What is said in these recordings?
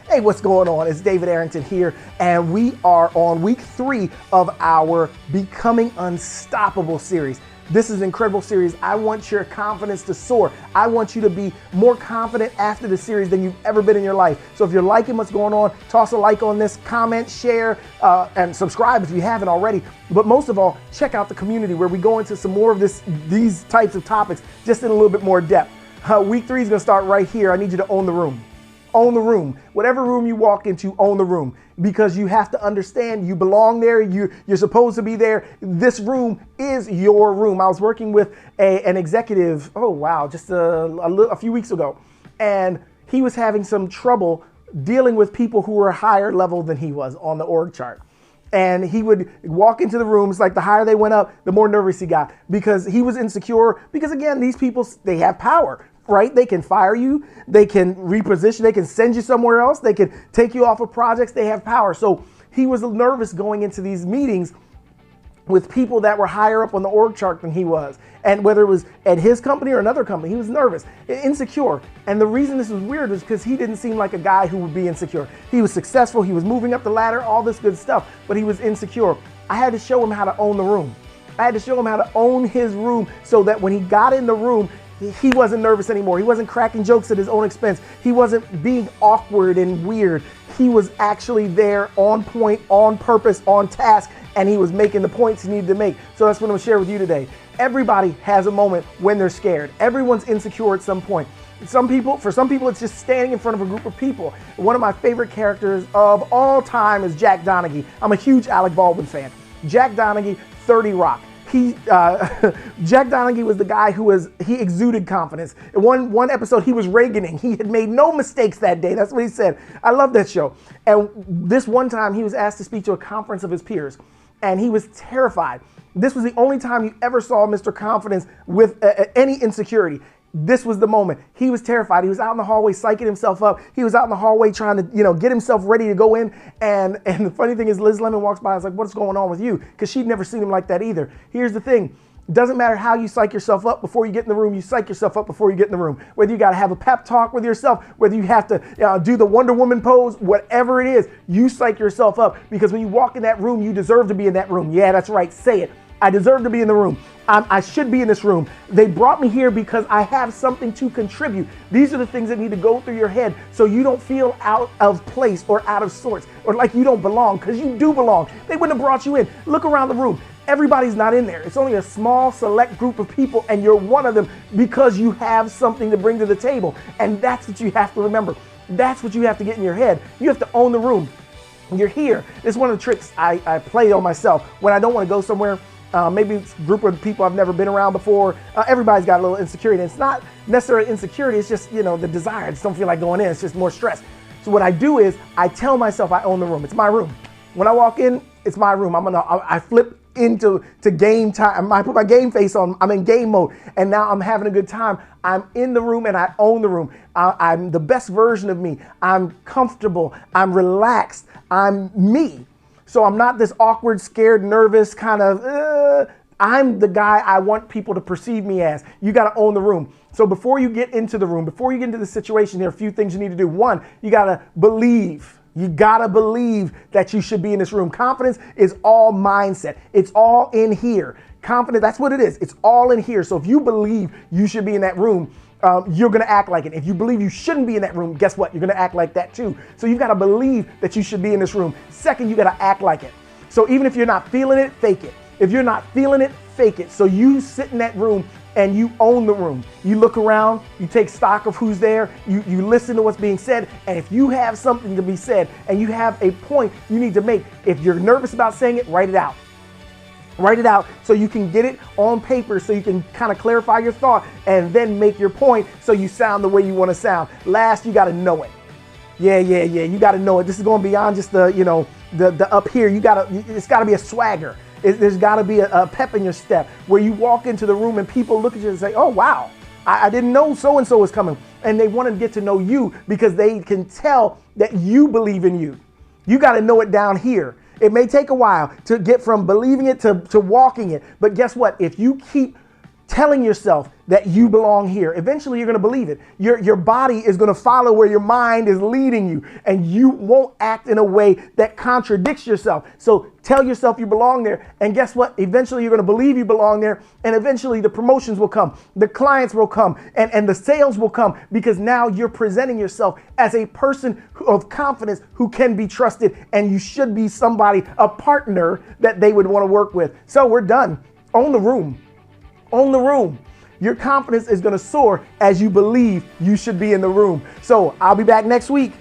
Hey, what's going on? It's David Arrington here, and we are on week 3 of our Becoming Unstoppable series. This is an incredible series. I want your confidence to soar. I want you to be more confident after the series than you've ever been in your life. So if you're liking what's going on, toss a like on this, comment, share, and subscribe if you haven't already. But most of all, check out the community where we go into some more of these types of topics just in a little bit more depth. Week 3 is going to start right here. I need you to own the room. Own the room. Whatever room you walk into, own the room, because you have to understand you belong there. You're supposed to be there. This room is your room. I was working with an executive, just a few weeks ago, and he was having some trouble dealing with people who were higher level than he was on the org chart. And he would walk into the rooms, like the higher they went up, the more nervous he got, because he was insecure. Because again, these people, they have power, right? They can fire you, they can reposition, they can send you somewhere else, they can take you off of projects, they have power. So he was nervous going into these meetings with people that were higher up on the org chart than he was. And whether it was at his company or another company, he was nervous, insecure. And the reason this was weird was because he didn't seem like a guy who would be insecure. He was successful, he was moving up the ladder, all this good stuff, but he was insecure. I had to show him how to own the room. I had to show him how to own his room so that when he got in the room, he wasn't nervous anymore. He wasn't cracking jokes at his own expense. He wasn't being awkward and weird. He was actually there on point, on purpose, on task, and he was making the points he needed to make. So that's what I'm gonna share with you today. Everybody has a moment when they're scared. Everyone's insecure at some point. For some people, it's just standing in front of a group of people. One of my favorite characters of all time is Jack Donaghy. I'm a huge Alec Baldwin fan. Jack Donaghy, 30 Rock. Jack Donaghy was the guy he exuded confidence. In one episode, he was Reaganing. He had made no mistakes that day. That's what he said. I love that show. And this one time, he was asked to speak to a conference of his peers, and he was terrified. This was the only time you ever saw Mr. Confidence with any insecurity. This was the moment. He was terrified. He was out in the hallway psyching himself up. He was out in the hallway trying to, get himself ready to go in. And the funny thing is, Liz Lemon walks by and is like, "What's going on with you?" Because she'd never seen him like that either. Here's the thing. It doesn't matter how you psych yourself up before you get in the room. You psych yourself up before you get in the room. Whether you got to have a pep talk with yourself, whether you have to do the Wonder Woman pose, whatever it is, you psych yourself up, because when you walk in that room, you deserve to be in that room. Yeah, that's right. Say it. I deserve to be in the room. I should be in this room. They brought me here because I have something to contribute. These are the things that need to go through your head so you don't feel out of place or out of sorts or like you don't belong, because you do belong. They wouldn't have brought you in. Look around the room. Everybody's not in there. It's only a small select group of people, and you're one of them because you have something to bring to the table. And that's what you have to remember. That's what you have to get in your head. You have to own the room. You're here. It's one of the tricks I play on myself when I don't want to go somewhere. Maybe it's a group of people I've never been around before. Everybody's got a little insecurity. And it's not necessarily insecurity. It's just, the desire. I just don't feel like going in. It's just more stress. So what I do is I tell myself I own the room. It's my room. When I walk in, it's my room. I flip into game time. I put my game face on. I'm in game mode. And now I'm having a good time. I'm in the room and I own the room. I'm the best version of me. I'm comfortable. I'm relaxed. I'm me. So I'm not this awkward, scared, nervous kind of, I'm the guy I want people to perceive me as. You got to own the room. So before you get into the room, before you get into the situation, there are a few things you need to do. One, you got to believe. You got to believe that you should be in this room. Confidence is all mindset. It's all in here. Confidence, that's what it is. It's all in here. So if you believe you should be in that room, you're going to act like it. If you believe you shouldn't be in that room, guess what? You're going to act like that too. So you've got to believe that you should be in this room. Second, you got to act like it. So even if you're not feeling it, fake it. If you're not feeling it, fake it. So you sit in that room and you own the room. You look around, you take stock of who's there, you listen to what's being said, and if you have something to be said and you have a point you need to make, if you're nervous about saying it, write it out. Write it out so you can get it on paper, so you can kind of clarify your thought and then make your point so you sound the way you want to sound. Last, you got to know it. Yeah. You got to know it. This is going beyond just the up here. It's got to be a swagger. There's got to be a pep in your step where you walk into the room and people look at you and say, "Oh, wow, I didn't know so-and-so was coming." And they want to get to know you because they can tell that you believe in you. You got to know it down here. It may take a while to get from believing it to walking it. But guess what? If you keep telling yourself that you belong here. Eventually, you're going to believe it. Your body is going to follow where your mind is leading you, and you won't act in a way that contradicts yourself. So tell yourself you belong there, and guess what? Eventually, you're going to believe you belong there, and eventually the promotions will come, the clients will come, and the sales will come, because now you're presenting yourself as a person of confidence who can be trusted, and you should be somebody, a partner that they would want to work with. So we're done. Own the room. Own the room. Your confidence is going to soar as you believe you should be in the room. So I'll be back next week.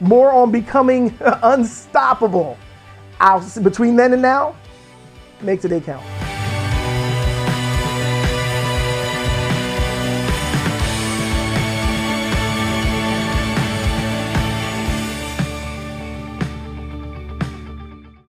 More on becoming unstoppable. Between then and now, make today count.